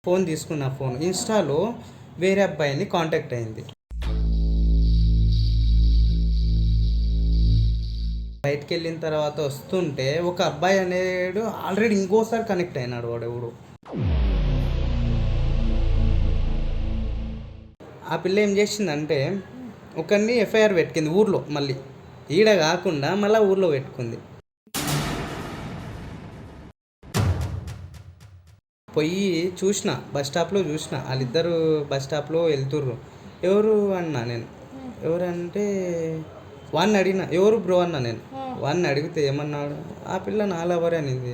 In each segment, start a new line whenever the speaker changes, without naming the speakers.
Phone తీసుకున్న phone ఇన్స్టాలో వేరే అబ్బాయిని కాంటాక్ట్ అయింది. బయటికి వెళ్ళిన తర్వాత వస్తుంటే ఒక అబ్బాయి అనేడు ఆల్రెడీ ఇంకోసారి కనెక్ట్ అయినాడు. వాడు ఎవడు ఆ పిల్ల ఏం చేసిందంటే ఒకరిని ఎఫ్ఐఆర్ పెట్టుకుంది ఊర్లో. మళ్ళీ ఈడ కాకుండా మళ్ళీ ఊర్లో పెట్టుకుంది. పోయి చూసిన, బస్ స్టాప్లో చూసిన, వాళ్ళిద్దరు బస్ స్టాప్లో వెళ్తుర్రు. ఎవరు అన్నా నేను, ఎవరంటే వాడిని అడిగిన, ఎవరు బ్రో అన్నా నేను. వాడిని అడిగితే ఏమన్నాడు, ఆ పిల్ల నా లవర్ అనింది.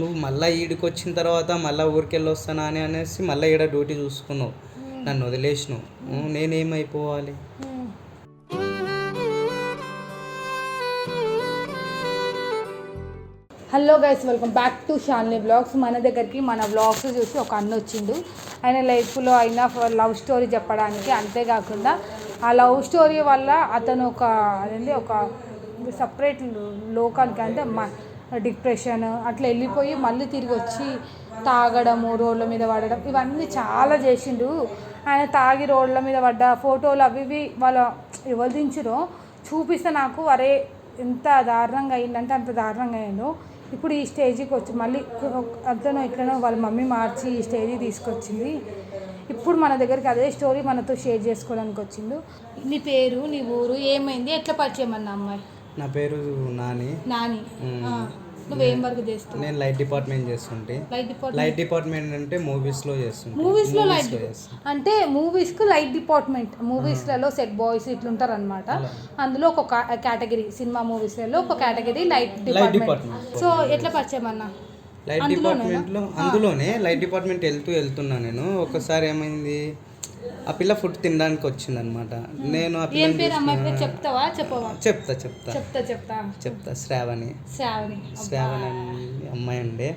నువ్వు మళ్ళీ ఈడికి వచ్చిన తర్వాత మళ్ళీ ఊరికెళ్ళి వస్తానా అని అనేసి మళ్ళీ ఈడ డ్యూటీ చూసుకున్నావు, నన్ను వదిలేసినావు. నేనేమైపోవాలి?
Hello guys, welcome back to Shalini blogs. మన దగ్గరికి మన బ్లాగ్స్ చూసి ఒక అన్న వచ్చిండు. ఆయన లైఫ్లో అయిన లవ్ స్టోరీ చెప్పడానికి, అంతేకాకుండా ఆ లవ్ స్టోరీ వల్ల అతను ఒక సపరేట్ లోకానికి, అంటే డిప్రెషన్ అట్లా వెళ్ళిపోయి మళ్ళీ తిరిగి వచ్చి తాగడము, రోడ్ల మీద పడడం, ఇవన్నీ చాలా చేసిండు. ఆయన తాగి రోడ్ల మీద పడ్డ ఫోటోలు అవి ఇవి వాళ్ళ ఎవరు దించిరో చూపిస్తే నాకు అరే ఎంత దారుణంగా అయిందంటే అంత దారుణంగా అయ్యాను. ఇప్పుడు ఈ స్టేజ్కి వచ్చి మళ్ళీ అతను ఎట్లనో వాళ్ళ మమ్మీ మార్చి ఈ స్టేజ్కి తీసుకొచ్చింది. ఇప్పుడు మన దగ్గరికి అదే స్టోరీ మనతో షేర్ చేసుకోవడానికి వచ్చిండు. నీ పేరు, నీ ఊరు, ఏమైంది, ఎట్లా పరిచయం అన్న అమ్మాయి?
నా పేరు నాని.
నువ్వేం వర్క్ చేస్తావు?
నేను లైట్ డిపార్ట్మెంట్ చేస్తుంటే. లైట్ డిపార్ట్మెంట్ అంటే మూవీస్లో చేస్తుంటే.
మూవీస్లో లైట్ అంటే మూవీస్కు లైట్ డిపార్ట్మెంట్. మూవీస్లలో సెట్ బాయ్స్ ఇట్లుంటారు అనమాట. అందులో ఒక కేటగిరీ, సినిమా మూవీస్లలో ఒక కేటగిరీ లైట్ డిపార్ట్మెంట్. సో ఎట్లా పరిచయం అన్న?
లైట్ డిపార్ట్మెంట్లో అందులోనే లైట్ డిపార్ట్మెంట్ వెళ్తున్నా నేను. ఒకసారి ఏమైంది, ఆ పిల్ల ఫుడ్ తినడానికి వచ్చింది అనమాట. నేను ఆ పిల్ల చెప్తా శ్రావణి అమ్మాయి ఉండే.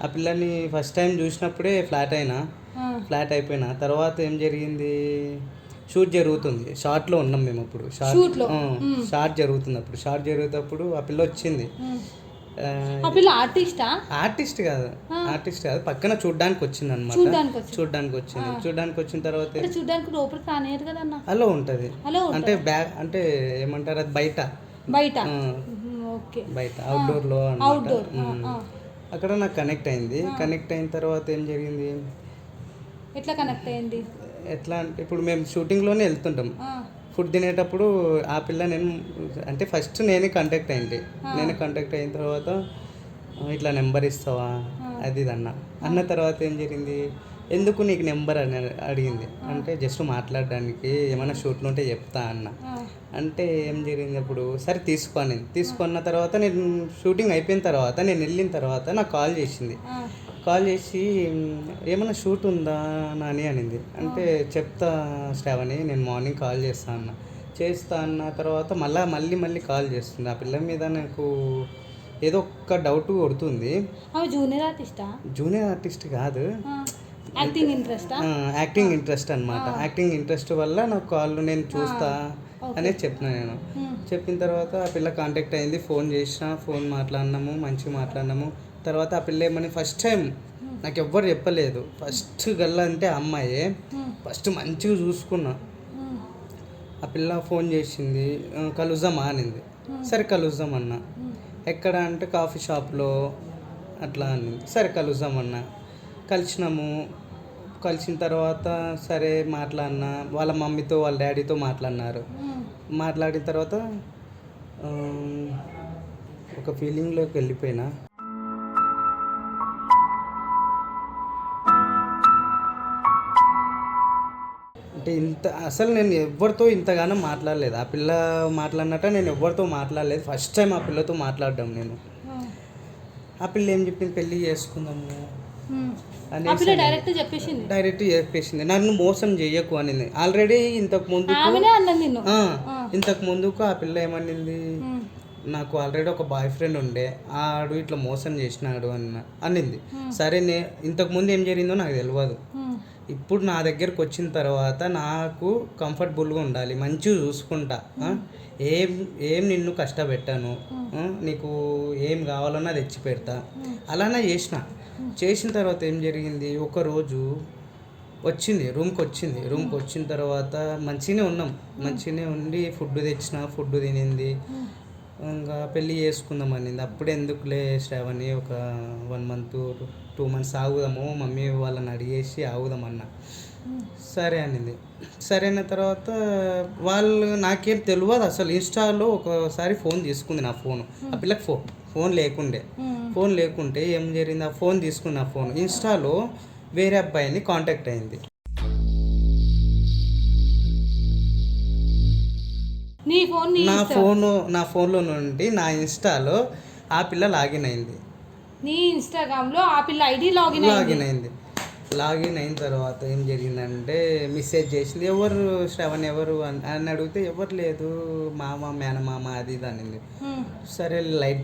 ఆ పిల్లని ఫస్ట్ టైం చూసినప్పుడే ఫ్లాట్ అయిపోయినా. తర్వాత ఏం జరిగింది, షూట్ జరుగుతుంది, షార్ట్లో ఉన్నాం మేము అప్పుడు. షార్ట్ జరుగుతుంది. షార్ట్ జరుగుతప్పుడు ఆ పిల్ల వచ్చింది. ఆర్టిస్ట్ కాదు, పక్కన చూడ్డానికి వచ్చింది అనమాట. చూడ్డానికి వచ్చిన తర్వాత అలా ఉంటది, అంటే బ్యాగ్ అంటే ఏమంటారు, అది బయట అవుట్డోర్ లో అన్నమాట. అక్కడ నాకు కనెక్ట్ అయిన తర్వాత ఏం జరిగింది, ఎట్లా అంటే ఇప్పుడు మేము షూటింగ్లోనే వెళ్తుంటాం. ఫుడ్ తినేటప్పుడు ఆ పిల్ల అంటే ఫస్ట్ నేనే కాంటాక్ట్ అయిన తర్వాత ఇట్లా నెంబర్ ఇస్తావా అది ఇది అన్న తర్వాత ఏం జరిగింది, ఎందుకు నీకు నెంబర్ అని అడిగింది. అంటే జస్ట్ మాట్లాడడానికి, ఏమైనా షూట్లో ఉంటే చెప్తా అన్న. అంటే ఏం జరిగింది, అప్పుడు సరే తీసుకున్న తర్వాత నేను షూటింగ్ అయిపోయిన తర్వాత నేను వెళ్ళిన తర్వాత నాకు కాల్ చేసి ఏమన్నా షూట్ ఉందా నాని అనింది. అంటే చెప్తా శ్రావణి, నేను మార్నింగ్ కాల్ చేస్తా అన్న తర్వాత మళ్ళీ కాల్ చేస్తుంది. ఆ పిల్ల మీద నాకు ఏదో ఒక్క డౌట్ కొడుతుంది. జూనియర్ ఆర్టిస్ట్ కాదు, యాక్టింగ్ ఇంట్రెస్ట్ అనమాట. యాక్టింగ్ ఇంట్రెస్ట్ వల్ల నాకు కాల్ నేను చూస్తా అనేది చెప్పిన తర్వాత ఆ పిల్ల కాంటాక్ట్ అయింది. ఫోన్ మంచిగా మాట్లాడినాము. తర్వాత ఆ పిల్ల ఏమని, ఫస్ట్ టైం నాకు ఎవ్వరు చెప్పలేదు, ఫస్ట్ గల్ల అంటే అమ్మాయే. ఫస్ట్ మంచిగా చూసుకున్నా. ఆ పిల్ల ఫోన్ చేసింది, కలుద్దామా అనింది. సరే కలుద్దాం అన్నా. ఎక్కడ అంటే కాఫీ షాప్లో అట్లా అనింది. సరే కలుద్దాం అన్నా. కలిసిన తర్వాత సరే మాట్లాడినా. వాళ్ళ మమ్మీతో వాళ్ళ డాడీతో మాట్లాడిన తర్వాత ఒక ఫీలింగ్లోకి వెళ్ళిపోయినా. అంటే అసలు నేను ఎవరితో ఇంతగానో మాట్లాడలేదు. ఆ పిల్ల మాట్లాడినట్ట నేను ఎవరితో మాట్లాడలేదు. ఫస్ట్ టైం ఆ పిల్లతో మాట్లాడడం నేను. ఆ పిల్ల ఏం చెప్పింది, పెళ్ళి చేసుకుందాము అని డైరెక్ట్ చెప్పేసింది. నన్ను మోసం చెయ్యకు అనింది. ఆల్రెడీ ఇంతకు ముందుకు ఆ పిల్ల ఏమనింది, నాకు ఆల్రెడీ ఒక బాయ్ ఫ్రెండ్ ఉండే, ఆడు ఇట్లా మోసం చేసినాడు అనింది. సరే ఇంతకుముందు ఏం జరిగిందో నాకు తెలియదు. ఇప్పుడు నా దగ్గరకు వచ్చిన తర్వాత నాకు కంఫర్టబుల్గా ఉండాలి, మంచిగా చూసుకుంటా, ఏం ఏం నిన్ను కష్టపెట్టాను, నీకు ఏం కావాలన్నా తెచ్చి పెడతా, అలానే చేసిన తర్వాత ఏం జరిగింది, ఒకరోజు రూమ్కి వచ్చిన తర్వాత మంచిగానే ఉండి ఫుడ్ ఫుడ్ తినింది. ఇంకా పెళ్ళి చేసుకుందాం అనింది. అప్పుడు ఎందుకులే శ్రావణి, ఒక 1 month 2 months ఆగుదాము, మమ్మీ వాళ్ళని అడిగేసి ఆగుదామన్నా. సరే అనింది. సరే అయిన తర్వాత వాళ్ళు నాకేం తెలియదు అసలు. ఇన్స్టాలో ఒకసారి ఫోన్ తీసుకుంది, నా ఫోను. ఆ పిల్లకి ఫోన్ లేకుంటే ఏం జరిగింది, ఆ ఫోన్ తీసుకున్న ఫోన్ ఇన్స్టాలో వేరే అబ్బాయిని కాంటాక్ట్ అయింది. నా ఫోన్లో నుండి నా ఇన్స్టాలో ఆ పిల్ల లాగిన్ అయింది.
నీ ఇన్స్టాగ్రామ్లో ఆ పిల్ల ఐడి లాగిన్
అయింది. లాగిన్ అయిన తర్వాత ఏం జరిగిందంటే మెసేజ్ చేసింది, ఎవరు శ్రవణ్ ఎవరు అని అడిగితే ఎవరు లేదు, మామ మేనమామ అది ఇది అనింది. సరే లైట్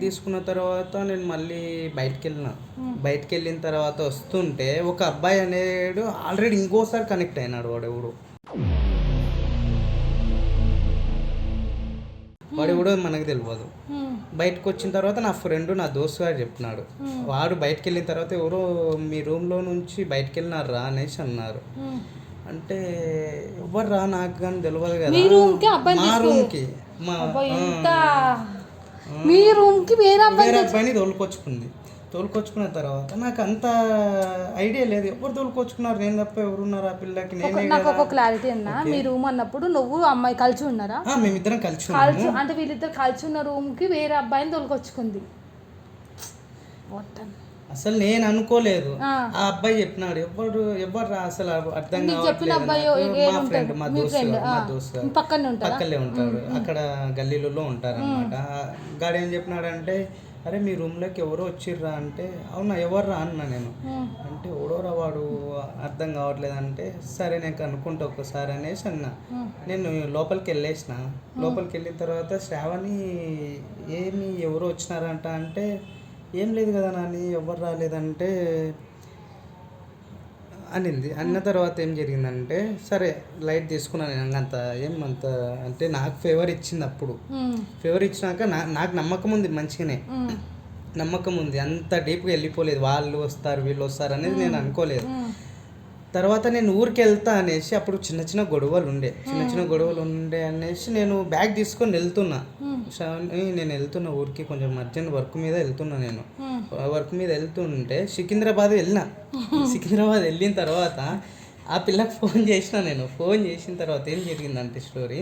తీసుకున్న తర్వాత నేను మళ్ళీ బయటికి వెళ్ళిన తర్వాత వస్తుంటే ఒక అబ్బాయి అనేడు ఆల్రెడీ ఇంకోసారి కనెక్ట్ అయినాడు. వాడు కూడా మనకు తెలియదు. బయటకు వచ్చిన తర్వాత నా ఫ్రెండ్, నా దోస్తు గారు చెప్పినాడు, వాడు బయటకు వెళ్ళిన తర్వాత ఎవరో మీ రూమ్లో నుంచి బయటకు వెళ్ళినారా అనేసి అన్నారు. అంటే ఎవరు రా నాకు కానీ తెలియదు కదా. మా రూమ్కి వేరే అబ్బాయిని తోలుకొచ్చుకున్న తర్వాత నాకు అంత ఐడియా లేదు, ఎవరు తోలుకొచ్చుకున్నారు, నేను తప్ప ఎవరున్నారు ఆ పిల్లకి.
నాకు ఒక క్లారిటీ అన్నా, మీ రూమ్ అన్నప్పుడు నువ్వు అమ్మాయి కలిసి ఉన్నారా?
మేమిద్దరం కలిసి
అంటే వీళ్ళిద్దరు కలిసి ఉన్న రూమ్కి వేరే అబ్బాయిని తోలుకొచ్చుకుంది.
అసలు నేను అనుకోలేదు. ఆ అబ్బాయి చెప్పినాడు, ఎవరు రా అసలు అర్థం కావట్లేదు. మా దోస్తు పక్కనే ఉంటాడు, అక్కడ గల్లీలలో ఉంటారు అనమాట. గాడు ఏం చెప్పినాడంటే, అరే మీ రూమ్లోకి ఎవరో వచ్చిర్రా అంటే, అవునా ఎవర్రా అన్నా నేను. అంటే ఎవడోరా వాడు అర్థం కావట్లేదు అంటే, సరే నేను కనుక్కుంటా ఒక్కసారి అనేసి అన్నా. నేను లోపలికి వెళ్ళిన తర్వాత శ్రావణి ఏమి ఎవరో వచ్చినారంట అంటే, ఏం లేదు కదా నాని, ఎవరు రాలేదంటే అనింది. అన్న తర్వాత ఏం జరిగిందంటే, సరే లైట్ తీసుకున్నాను. నేను ఏమంత అంటే నాకు ఫేవర్ ఇచ్చింది. అప్పుడు ఫేవర్ ఇచ్చినాక నాకు నమ్మకం ఉంది, మంచిగానే నమ్మకం ఉంది, అంత డీప్గా వెళ్ళిపోలేదు. వాళ్ళు వస్తారు వీళ్ళు వస్తారు అనేది నేను అనుకోలేదు. తర్వాత నేను ఊరికి వెళ్తా అనేసి, అప్పుడు చిన్న గొడవలు ఉండే అనేసి నేను బ్యాగ్ తీసుకొని వెళ్తున్నా. నేను వెళ్తున్నా ఊరికి, కొంచెం అర్జెంట్ వర్క్ మీద వెళ్తున్నా. నేను వర్క్ మీద వెళ్తుంటే సికింద్రాబాద్ వెళ్ళిన తర్వాత ఆ పిల్లకి ఫోన్ చేసిన తర్వాత ఏం జరిగిందంటే స్టోరీ,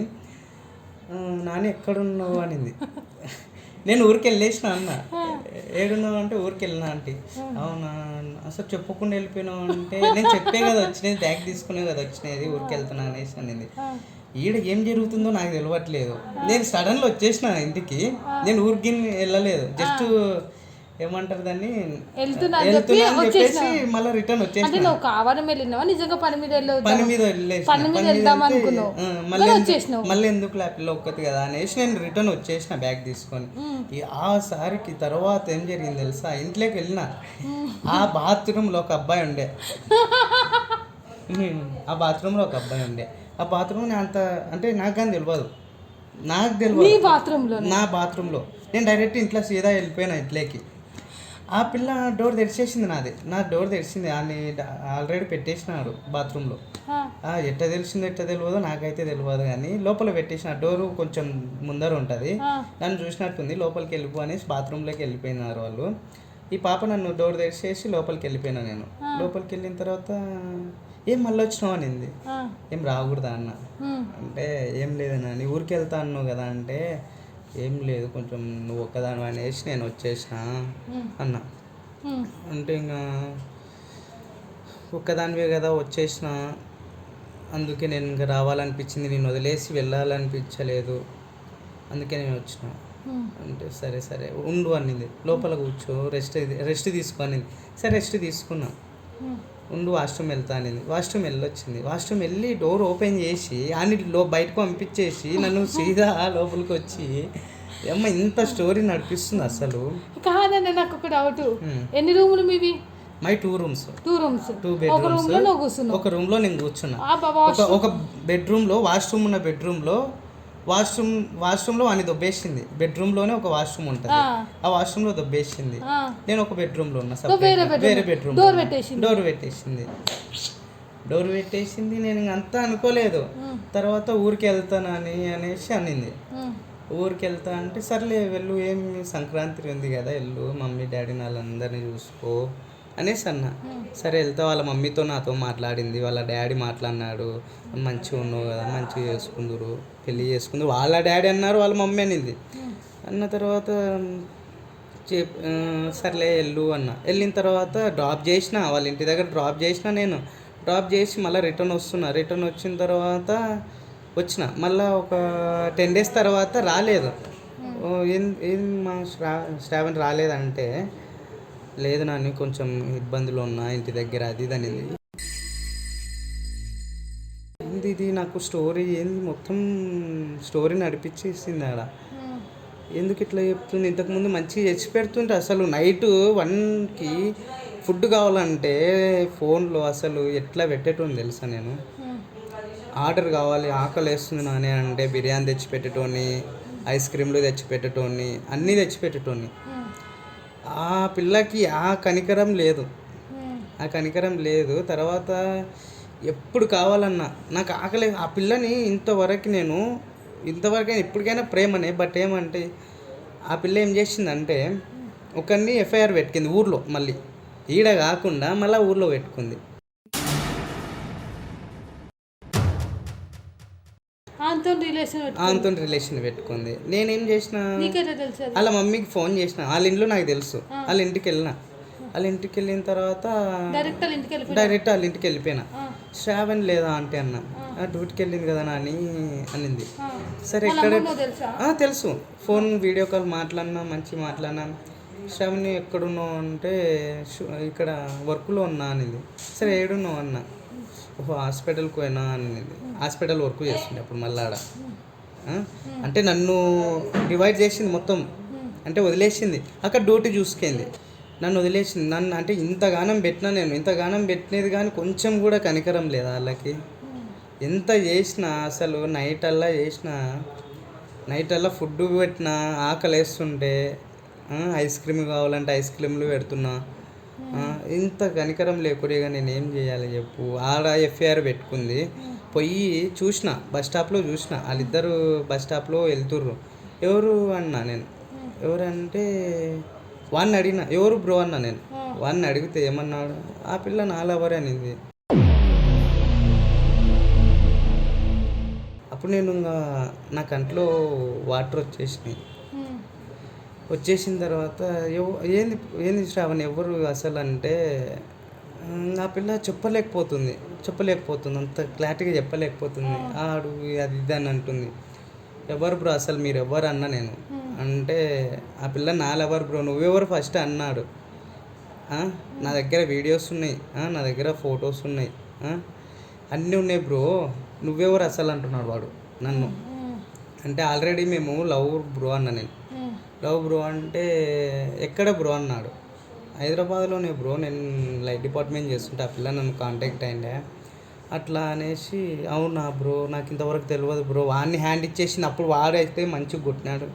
నాని ఎక్కడున్నావు అనింది. నేను ఊరికి వెళ్ళేసిన అన్న. ఏడున్నావు అంటే ఊరికి వెళ్ళినా అంటే, అవునా అసలు చెప్పకుండా వెళ్ళిపోయినావు అంటే, నేను చెప్పే కదా వచ్చినది, బ్యాగ్ తీసుకునే కదా వచ్చినది, ఊరికి వెళ్తున్నా అనేసి అనింది. ఈడ ఏం జరుగుతుందో నాకు తెలియట్లేదు. నేను సడన్గా వచ్చేసిన ఇంటికి, నేను ఊరికి వెళ్ళలేదు, జస్ట్ ఏమంటారు దాన్ని వెళ్తున్నా అని చెప్పేసి మళ్ళీ రిటర్న్ వచ్చేసి మళ్ళీ ఎందుకు పిల్ల ఒక్కటి కదా అనేసి నేను రిటర్న్ వచ్చేసిన బ్యాగ్ తీసుకొని. ఆ సారికి తర్వాత ఏం జరిగింది తెలుసా, ఇంట్లోకి వెళ్ళిన, ఆ బాత్రూంలో ఒక అబ్బాయి ఉండే. ఆ బాత్రూమ్ అంత అంటే నాకు కానీ తెలియదు. నా బాత్రూంలో నేను డైరెక్ట్ ఇంట్లో సీదా వెళ్ళిపోయినా ఇంట్లోకి. ఆ పిల్ల డోర్ తెరిచేసింది, నా డోర్ తెరిచింది, అని ఆల్రెడీ పెట్టేసినాడు బాత్రూంలో. ఎట్ట తెలియదో నాకైతే తెలియదు, కానీ లోపల పెట్టేసిన డోరు కొంచెం ముందర ఉంటుంది. నన్ను చూసినట్టుంది, లోపలికి వెళ్ళిపో అనేసి బాత్రూంలోకి వెళ్ళిపోయినారు వాళ్ళు. ఈ పాప నన్ను డోర్ తెరిచేసి లోపలికి వెళ్ళిపోయినా. నేను లోపలికి వెళ్ళిన తర్వాత ఏం మళ్ళీ వచ్చినావు అనింది. ఏం రాకూడదా అన్న అంటే, ఏం లేదన్నా నీ ఊరికి వెళ్తా అన్నావు కదా అంటే, ఏం లేదు కొంచెం నువ్వు ఒక్కదాని అనేసి నేను వచ్చేసిన అన్న. అంటే ఇంకా ఒక్కదానివే కదా వచ్చేసిన, అందుకే నేను ఇంకా రావాలనిపించింది, నేను వదిలేసి వెళ్ళాలనిపించలేదు, అందుకే నేను వచ్చిన అంటే, సరే ఉండు అనింది. లోపల కూర్చో, రెస్ట్ తీసుకో అనింది. సరే రెస్ట్ తీసుకున్నా. ఉండు వాష్రూమ్ వెళ్తా అనింది. వాష్రూమ్ వెళ్ళొచ్చింది. వాష్రూమ్ వెళ్ళి డోర్ ఓపెన్ చేసి బయటకు పంపించేసి నన్ను సీదా లోపలికి వచ్చి అమ్మ ఇంత స్టోరీ నడిపిస్తుంది అసలు.
కాదండి నాకు ఒక డౌట్, ఎన్ని రూములు మీవి?
My 2 rooms,
2 rooms.
2
ఒక రూమ్ లో నువ్వు కూర్చున్నావు,
ఒక రూమ్ లో నేను కూర్చున్నా. ఒక బెడ్రూమ్ లో వాష్రూమ్ ఉన్న బెడ్రూమ్ లో వాష్రూమ్ లో అని దొబ్బేసింది. బెడ్రూమ్ లోనే ఒక వాష్రూమ్ ఉంటుంది, ఆ వాష్రూమ్ లో దొబ్బేసింది. నేను ఒక బెడ్రూమ్ లో ఉన్నా, వేరే బెడ్రూమ్ డోర్ పెట్టేసింది. నేను అంతా అనుకోలేదు. తర్వాత ఊరికి వెళ్తానని అనేసి అనింది. ఊరికి వెళ్తా అంటే సర్లే వెళ్ళు, ఏమి సంక్రాంతి ఉంది కదా వెళ్ళు, మమ్మీ డాడీని వాళ్ళందరినీ చూసుకో అనేసి అన్న. సరే వెళ్తా. వాళ్ళ మమ్మీతో నాతో మాట్లాడింది, వాళ్ళ డాడీ మాట్లాడినాడు, మంచిగా ఉన్నావు కదా, మంచిగా చేసుకుందరు, పెళ్ళి చేసుకుందరు వాళ్ళ డాడీ అన్నారు, వాళ్ళ మమ్మీ అనింది. అన్న తర్వాత సర్లే వెళ్ళు అన్న. వెళ్ళిన తర్వాత డ్రాప్ చేసిన, వాళ్ళ ఇంటి దగ్గర డ్రాప్ చేసిన. నేను డ్రాప్ చేసి మళ్ళీ రిటర్న్ వచ్చిన తర్వాత వచ్చిన. మళ్ళీ ఒక 10 days తర్వాత రాలేదు. ఏం మా శ్రావణ్ రాలేదంటే, లేదు నాని కొంచెం ఇబ్బందులు ఉన్నా ఇంటి దగ్గర, అది ఇది అనేది. ఇది నాకు స్టోరీ ఏంది, మొత్తం స్టోరీ నడిపించేసింది ఆడ. ఎందుకు ఇట్లా చెప్తుంది? ఇంతకుముందు మంచిగా తెచ్చి పెడుతుంటే, అసలు నైట్ 1కి ఫుడ్ కావాలంటే ఫోన్లో అసలు ఎట్లా పెట్టేటోని తెలుసా నేను. ఆర్డర్ కావాలి, ఆకలి వేస్తుంది నాని అంటే బిర్యానీ తెచ్చి పెట్టేటోని, ఐస్ క్రీమ్లు తెచ్చి పెట్టేటోని, అన్నీ తెచ్చి పెట్టేటోని. ఆ పిల్లకి ఆ కనికరం లేదు. తర్వాత ఎప్పుడు కావాలన్నా నాకు ఆకలి, ఆ పిల్లని ఇంతవరకు ఇప్పటికైనా ప్రేమనే. బట్ ఏమంటే ఆ పిల్ల ఏం చేసిందంటే ఒకరిని ఎఫ్ఐఆర్ పెట్టుకుంది ఊర్లో, మళ్ళీ ఈడ కాకుండా మళ్ళీ ఊర్లో పెట్టుకుంది. ఆమెతో రిలేషన్ పెట్టుకుంది. నేనేం చేసిన, వాళ్ళ మమ్మీకి ఫోన్ చేసిన. వాళ్ళ ఇంట్లో నాకు తెలుసు. వాళ్ళ ఇంటికి వెళ్ళిన తర్వాత డైరెక్ట్ వాళ్ళ ఇంటికి వెళ్ళిపోయినా. శ్రావణ్ లేదా అంటే అన్న, డ్యూటీకి వెళ్ళింది కదా నాని అనింది. సరే ఎక్కడ తెలుసు, ఫోన్ వీడియో కాల్ మాట్లాడినా. శ్రావణ్ ఎక్కడున్నావు అంటే ఇక్కడ వర్క్లో ఉన్నా అనింది. సరే ఏడున్నావు అన్న, హాస్పిటల్కి పోయినా అనింది. హాస్పిటల్ వర్క్ చేస్తుండే అప్పుడు మళ్ళీ ఆడ. అంటే నన్ను డివైడ్ చేసింది మొత్తం, అంటే వదిలేసింది. అక్కడ డ్యూటీ చూసుకుంది, నన్ను వదిలేసింది. నన్ను అంటే ఇంతగానం పెట్టినది కానీ కొంచెం కూడా కనికరం లేదా వాళ్ళకి. ఎంత చేసినా అసలు నైట్ అల్లా ఫుడ్ పెట్టినా, ఆకలి వేస్తుంటే ఐస్ క్రీమ్ కావాలంటే ఐస్ క్రీమ్లు పెడుతున్నా. ఇంత కనికరం లేకురేగా నేను ఏం చేయాలి చెప్పు. ఆడ ఎఫ్ఐఆర్ పెట్టుకుంది. పోయి చూసిన, బస్ స్టాప్లో చూసిన, వాళ్ళిద్దరు బస్ స్టాప్లో వెళ్తుర్రు. ఎవరు అన్నా నేను, ఎవరంటే వాడిని అడిగిన, ఎవరు బ్రో అన్నా నేను. వాడిని అడిగితే ఏమన్నాడు, ఆ పిల్ల నా లవర్ అనింది. అప్పుడు నేను ఇంకా నా కంట్లో వాటర్ వచ్చేసిన తర్వాత ఏంది శ్రావణ్ ఎవరు అసలు అంటే, ఆ పిల్ల చెప్పలేకపోతుంది, అంత క్లారిటీగా చెప్పలేకపోతుంది. ఆడు అది ఇది అని అంటుంది. ఎవరు బ్రో అసలు మీరు ఎవరు అన్నా నేను అంటే, ఆ పిల్ల నా లవర్ బ్రో, నువ్వెవరు ఫస్ట్ అన్నాడు. నా దగ్గర వీడియోస్ ఉన్నాయి, నా దగ్గర ఫొటోస్ ఉన్నాయి, అన్నీ ఉన్నాయి బ్రో, నువ్వెవరు అసలు అంటున్నాడు వాడు నన్ను. అంటే ఆల్రెడీ మేము లవ్ బ్రో అన్నా నేను. లవ్ బ్రో అంటే ఎక్కడ బ్రో అన్నాడు. హైదరాబాద్లోనే బ్రో, నేను లైట్ డిపార్ట్మెంట్ చేస్తుంటే ఆ పిల్ల నన్ను కాంటాక్ట్ అయిండే. అట్లా అనేసి అవునా బ్రో నాకు ఇంతవరకు తెలియదు బ్రో. వాడిని హ్యాండ్ ఇచ్చేసింది. అప్పుడు వాడైతే మంచిగా కొట్టినాడు,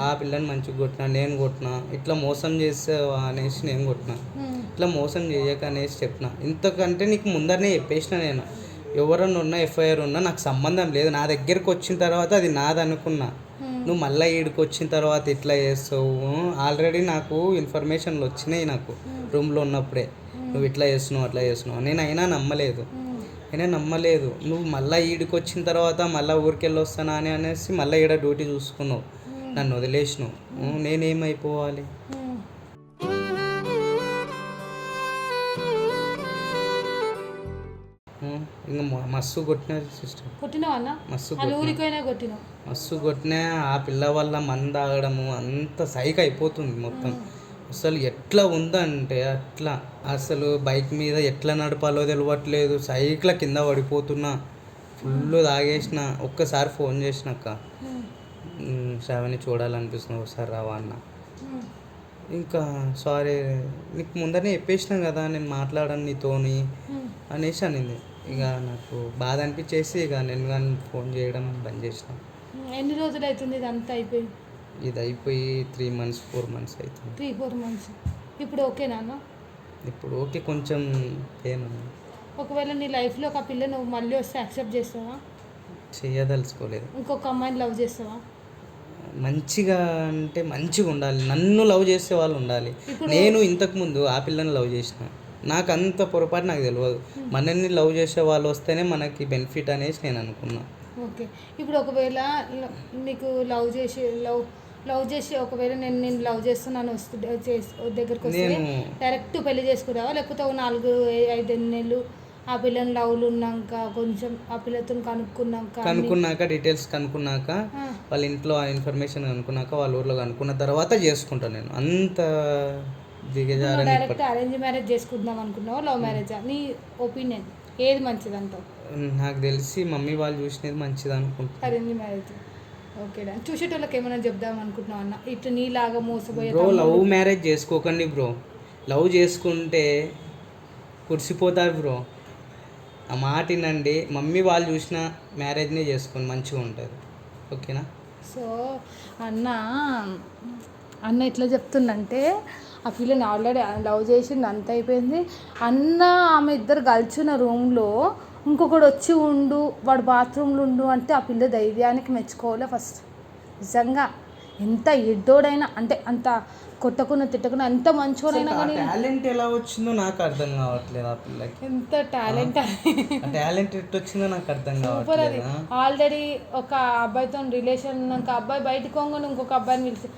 ఆ పిల్లని మంచిగా కొట్టినాడు, నేను కొట్టినా. ఇట్లా మోసం చేసావా అనేసి నేను కొట్టినా. ఇట్లా మోసం చేయక అనేసి చెప్పిన. ఇంతకంటే నీకు ముందరనే చెప్పేసిన నేను, ఎవరన్నా ఉన్నా ఎఫ్ఐఆర్ ఉన్నా నాకు సంబంధం లేదు. నా దగ్గరికి వచ్చిన తర్వాత అది నాది అనుకున్నా. నువ్వు మళ్ళీ ఈడికి వచ్చిన తర్వాత ఇట్లా చేస్తావు. ఆల్రెడీ నాకు ఇన్ఫర్మేషన్లు వచ్చినాయి నాకు రూమ్లో ఉన్నప్పుడే, నువ్వు ఇట్లా చేస్తున్నావు అట్లా చేస్తున్నావు. నేను అయినా నమ్మలేదు. నువ్వు మళ్ళీ ఈడికి వచ్చిన తర్వాత మళ్ళీ ఊరికి వెళ్ళి వస్తానా అనేసి మళ్ళీ ఈడ డ్యూటీ చూసుకున్నావు, నన్ను వదిలేసినావు. నేనేమైపోవాలి? ఇంకా మస్తు కొట్టినా సిస్టర్, మస్తు కొట్టినా. ఆ పిల్ల వల్ల మందు తాగడము అంత సైక్ అయిపోతుంది మొత్తం. అసలు ఎట్లా ఉందంటే అట్లా, అసలు బైక్ మీద ఎట్లా నడపాలో తెలియట్లేదు, సైకిల్ కింద పడిపోతున్నా, ఫుల్ తాగేసిన. ఒక్కసారి ఫోన్ చేసినాక శ్రావణి చూడాలనిపిస్తుంది ఒకసారి రావా అన్న. ఇంకా సారీ నీకు ముందరనే చెప్పేసినాం కదా నేను మాట్లాడను నీతోని అనేసి అనింది. ఇక నాకు బాధ అనిపించేసి ఇక నేను కానీ ఫోన్ చేయడం బంద్ చేసిన.
ఎన్ని రోజులు అవుతుంది ఇదంతా అయిపోయి?
ఇది అయిపోయి 3 months 4 months అవుతుంది.
3-4 months. ఇప్పుడు ఓకేనా అన్న?
ఇప్పుడు ఓకే, కొంచెం పెయిన్ ఉంది.
ఒకవేళ నీ లైఫ్లో ఒక పిల్ల నువ్వు మళ్ళీ వస్తే యాక్సెప్ట్ చేస్తావా?
చేయదలుచుకోలేదు.
ఇంకొక అమ్మాయిని లవ్ చేస్తావా?
మంచిగా అంటే మంచిగా ఉండాలి, నన్ను లవ్ చేసే వాళ్ళు ఉండాలి. నేను ఇంతకుముందు ఆ పిల్లని లవ్ చేసిన, నాకు అంత పొరపాటు నాకు తెలియదు. మనల్ని లవ్ చేసే వాళ్ళు వస్తేనే మనకి బెనిఫిట్ అనేసి నేను అనుకున్నా.
ఓకే, ఇప్పుడు ఒకవేళ నీకు లవ్ చేసి ఒకవేళ నేను లవ్ చేస్తున్నాను దగ్గరకు వస్తే డైరెక్ట్ పెళ్లి చేసుకురావా, లేకపోతే ఒక 4-5 నెలలు ఆ పిల్లని లవ్లు ఉన్నాక కొంచెం ఆ పిల్లతో కనుక్కున్నాక
డీటెయిల్స్ కనుక్కున్నాక వాళ్ళ ఇంట్లో ఆ ఇన్ఫర్మేషన్ కనుక్కున్నాక వాళ్ళ ఊర్లో కనుక్కున్న తర్వాత చేసుకుంటాను నేను. అంత దిగజారని
డైరెక్ట్ అరేంజ్ మ్యారేజ్ చేసుకుందాం అనుకున్నావా, లవ్ మ్యారేజా? నీ ఒపీనియన్ ఏది మంచిది అంటావు?
నాకు తెలిసి మమ్మీ వాళ్ళు చూసినది మంచిది అనుకుంటున్నాను.
Arrange marriage. ఓకే డా, చూసేటోళ్ళకి ఏమైనా చెప్దాం అనుకుంటున్నావు అన్న? ఇట్లా నీలాగా మోసపోయే
బ్రో, లవ్ మ్యారేజ్ చేసుకోకండి బ్రో. లవ్ చేసుకుంటే కురిసిపోతారు బ్రో. ఆ మాట వినండి, మమ్మీ వాళ్ళు చూసిన మ్యారేజ్నే చేసుకొని మంచిగా ఉంటుంది. ఓకేనా?
సో అన్న ఎట్లా చెప్తుందంటే ఆ పిల్లని ఆల్రెడీ లవ్ చేసింది, అంత అయిపోయింది. ఆమె ఇద్దరు కలిసిన రూమ్లో ఇంకొకడు వచ్చి ఉండు, వాడు బాత్రూంలో ఉండు అంటే ఆ పిల్ల ధైర్యానికి మెచ్చుకోవాలి ఫస్ట్. నిజంగా ఎంత ఎడ్డోడైనా అంటే అంత కొట్టకున్న తిట్టకున్న ఎంత మంచోడైనా కానీ
టాలెంట్ ఎలా వచ్చిందో నాకు అర్థం కావట్లేదు. ఆ పిల్లకి
ఎంత టాలెంట్
ఎట్ వచ్చిందో నాకు అర్థం కావట్లేదు.
ఆల్రెడీ ఒక అబ్బాయితో రిలేషన్ ఉన్నాక అబ్బాయి బయటకు పోగానే ఇంకొక అబ్బాయిని పిలిచి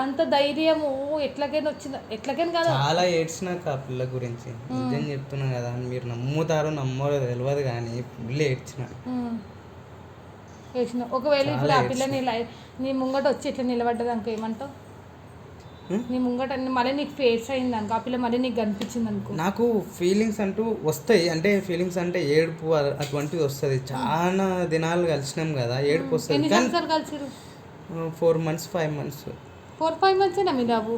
అంత ధైర్యము ఎట్లాగైనా వచ్చింది. ఎట్లాగైనా కాదు,
చాలా ఏడ్చినాక ఆ పిల్ల గురించి నిజం చెప్తున్నా కదా, మీరు నమ్ముతారో నమ్మరో తెలియదు కానీ ఫుల్ ఏడ్చిన.
ఒకవేళ ఇప్పుడు ఆ పిల్ల నీ ముంగట వచ్చి ఇట్లా నిలబడ్డది అనుకో, ఏమంటావు? నీ ముంగట మళ్ళీ నీకు ఫేస్ అయింది అనుకో, ఆ పిల్ల మళ్ళీ నీకు కనిపించింది అనుకో,
నాకు ఫీలింగ్స్ అంటూ వస్తాయి. అంటే ఫీలింగ్స్ అంటే ఏడుపు అటువంటిది వస్తుంది. చాలా దినాలు కలిసినాం కదా, ఏడుపు వస్తుంది.
ఎన్ని సంవత్సరాలు కలిసిరు?
4 months 5 months.
4-5 months మీ లవ్?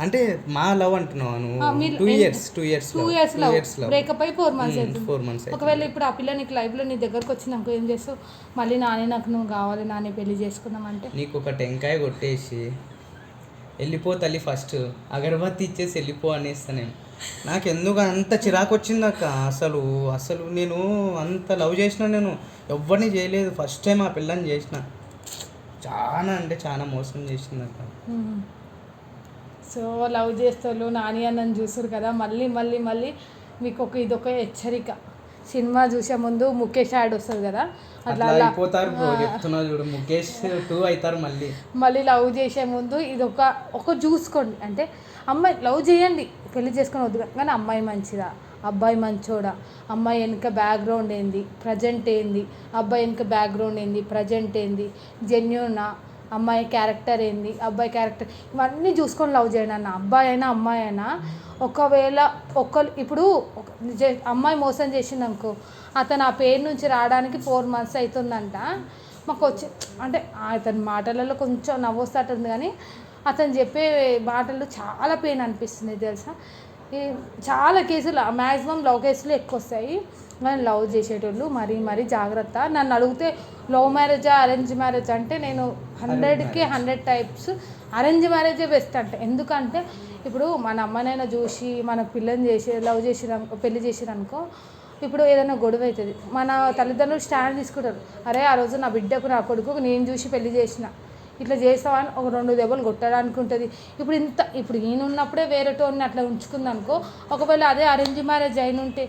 అంటే మా లవ్ అంటున్నావు నువ్వు? 2 years లవ్.
బ్రేకప్ అయి 4 months అవుతుంది.
4 months.
ఒకవేళ ఇప్పుడు ఆ పిల్ల నీకు లైఫ్లో నీ దగ్గరకు వచ్చినాక ఏం చేస్తావు? మళ్ళీ నాని నాకు నువ్వు కావాలి, నాని పెళ్లి చేసుకుందాం అంటే
నీకు ఒక టెంకాయ కొట్టేసి వెళ్ళిపో తల్లి, ఫస్ట్ అగరబత్తి ఇచ్చేసి వెళ్ళిపో అనేస్తా నేను. నాకు ఎందుకు అంత చిరాకు వచ్చిందక్క. అసలు నేను అంత లవ్ చేసిన, నేను ఎవరిని చేయలేదు. ఫస్ట్ టైం ఆ పిల్లని చేసిన. చాలా అంటే చాలా మోసం చేసిందక్క.
సో లవ్ చేస్తారు నాని అన్నని చూసారు కదా, మళ్ళీ మళ్ళీ మళ్ళీ మీకు ఇదొక హెచ్చరిక. సినిమా చూసే ముందు ముఖేష్ యాడ్ వస్తుంది కదా,
అట్లా అయిపోతారు బ్రో, చెప్తున్నా చూడు. ముఖేష్ 2 అవుతారు మళ్ళీ
లవ్ చేసే ముందు ఇది ఒక చూసుకోండి. అంటే అమ్మాయి లవ్ చేయండి, పెళ్లి చేసుకొని వద్దు, కానీ అమ్మాయి మంచిదా, అబ్బాయి మంచోడా, అమ్మాయి వెనుక బ్యాక్గ్రౌండ్ ఏంది, ప్రజెంట్ ఏంది, అబ్బాయి వెనుక బ్యాక్గ్రౌండ్ ఏంది, ప్రజెంట్ ఏంది, జెన్యూనా, అమ్మాయి క్యారెక్టర్ ఏంది, అబ్బాయి క్యారెక్టర్, ఇవన్నీ చూసుకొని లవ్ చేయండి అన్న. అబ్బాయి అయినా అమ్మాయి అయినా ఒకవేళ ఇప్పుడు అమ్మాయి మోసం చేసింది అనుకో, అతను ఆ పేరు నుంచి రావడానికి 4 months అవుతుందంట. మాకు వచ్చి అంటే అతని మాటలలో కొంచెం నవ్వొస్తటుంది, కానీ అతను చెప్పే మాటలు చాలా పెయిన్ అనిపిస్తుంది తెలుసా. చాలా కేసులు, మ్యాక్సిమం లవ్ కేసులు ఎక్కువ వస్తాయి. కానీ లవ్ చేసేటోళ్ళు మరీ జాగ్రత్త. నన్ను అడిగితే లవ్ మ్యారేజా అరేంజ్ మ్యారేజ్ అంటే నేను 100కి 100 టైప్స్ అరేంజ్ మ్యారేజే బెస్ట్ అంటే. ఎందుకంటే ఇప్పుడు మన అమ్మనైనా చూసి మన పిల్లని లవ్ చేసిరనుకో, పెళ్లి చేసిరనుకో, ఇప్పుడు ఏదైనా గొడవ అవుతుంది, మన తల్లిదండ్రులు స్టాండ్ తీసుకుంటారు. అరే ఆ రోజు నా బిడ్డకు నా కొడుకు నేను చూసి పెళ్లి చేసిన, ఇట్లా చేస్తావని ఒక 2 దెబ్బలు కొట్టడానికి ఉంటుంది. ఇప్పుడు ఈయన ఉన్నప్పుడే వేరేటోని అట్లా ఉంచుకుంది అనుకో, ఒకవేళ అదే అరేంజ్ మ్యారేజ్ అయిన ఉంటే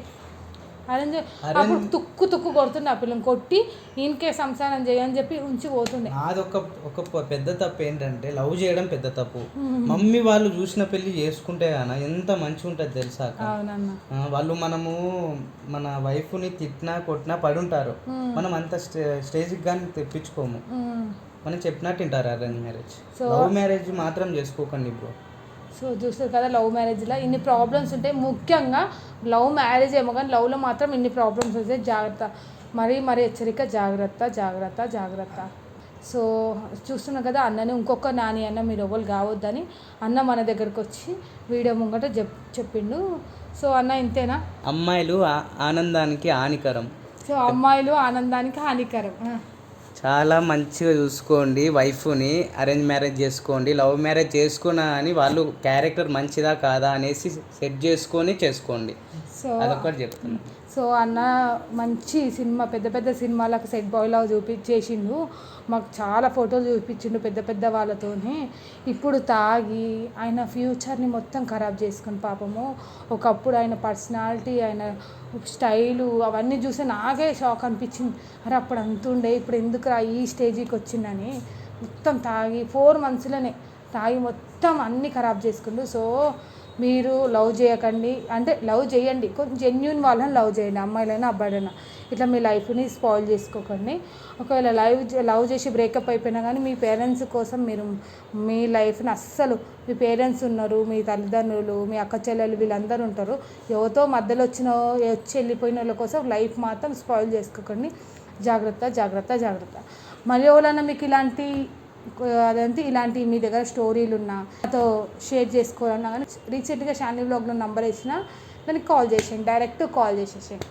అప్పుడు తుక్కు కొడుతుంది ఆ పిల్లని, కొట్టి ఈయనకే సంసారం చేయని చెప్పి ఉంచి పోతుంది.
అది ఒక పెద్ద తప్పు ఏంటంటే లవ్ చేయడం పెద్ద తప్పు. మమ్మీ వాళ్ళు చూసిన పెళ్లి చేసుకుంటే గానా ఎంత మంచిగా ఉంటుంది తెలుసా. వాళ్ళు మన వైఫ్ని తిట్టినా కొట్టినా పడుంటారు, మనం అంత స్టేజ్కి కానీ తెప్పించుకోము. మనం చెప్పినట్టు వింటారు అరేంజ్ మ్యారేజ్. లవ్ మ్యారేజ్ మాత్రం చేసుకోకండి బ్రో.
సో చూస్తారు కదా, లవ్ మ్యారేజ్లో ఇన్ని ప్రాబ్లమ్స్ ఉంటాయి. ముఖ్యంగా లవ్ మ్యారేజ్ ఏమో కానీ లవ్లో మాత్రం ఇన్ని ప్రాబ్లమ్స్ వస్తాయి. జాగ్రత్త, మరీ హెచ్చరిక, జాగ్రత్త. సో చూస్తున్నా కదా అన్నని ఇంకొక నాని అన్న మీరు ఎవరు కావద్దని అన్న మన దగ్గరకు వచ్చి వీడియో ముంగట చెప్పిండు. సో అన్న ఇంతేనా?
అమ్మాయిలు ఆనందానికి హానికరం.
సో అమ్మాయిలు ఆనందానికి హానికరం.
చాలా మంచిగా చూసుకోండి వైఫ్ని. అరేంజ్ మ్యారేజ్ చేసుకోండి, లవ్ మ్యారేజ్ చేసుకున్నా అని వాళ్ళు క్యారెక్టర్ మంచిదా కాదా అనేసి సెట్ చేసుకొని చేసుకోండి.
సో
అదొకటి చెప్తున్నా.
సో అన్న మంచి సినిమా పెద్ద పెద్ద సినిమాలకు సెట్ బాయ్లా చూపించేసిండు. మాకు చాలా ఫోటోలు చూపించిండు పెద్ద పెద్ద వాళ్ళతోనే. ఇప్పుడు తాగి ఆయన ఫ్యూచర్ని మొత్తం ఖరాబ్ చేసుకుని పాపము. ఒకప్పుడు ఆయన పర్సనాలిటీ, ఆయన స్టైలు అవన్నీ చూసి నాకే షాక్ అనిపించింది. అరే అప్పుడు అంతుండే ఇప్పుడు ఎందుకు ఈ స్టేజ్కి వచ్చిందని. మొత్తం తాగి 4 monthsలోనే తాగి మొత్తం అన్నీ ఖరాబ్ చేసుకుండు. సో మీరు లవ్ చేయకండి, అంటే లవ్ చేయండి, కొంచెం జెన్యున్ వాళ్ళని లవ్ చేయండి, అమ్మాయిలైనా అబ్బాయిలైనా. ఇట్లా మీ లైఫ్ని స్పాయిల్ చేసుకోకండి. ఒకవేళ లవ్ చేసి బ్రేకప్ అయిపోయినా కానీ మీ పేరెంట్స్ కోసం మీరు మీ లైఫ్ని అస్సలు, మీ పేరెంట్స్ ఉన్నారు, మీ తల్లిదండ్రులు, మీ అక్క చెల్లెలు వీళ్ళందరూ ఉంటారు. ఎవరితో మధ్యలో వచ్చి వెళ్ళిపోయిన వాళ్ళ కోసం లైఫ్ మాత్రం స్పాయిల్ చేసుకోకండి. జాగ్రత్త జాగ్రత్త జాగ్రత్త. మరి ఎవరైనా మీకు ఇలాంటి మీ దగ్గర స్టోరీలు ఉన్నా నాతో షేర్ చేసుకోవాలన్నా కానీ రీసెంట్గా షాన్వి వ్లాగ్లో నంబర్ ఇచ్చిన దానికి కాల్ చేసేయండి, డైరెక్ట్ కాల్ చేసేసేయండి.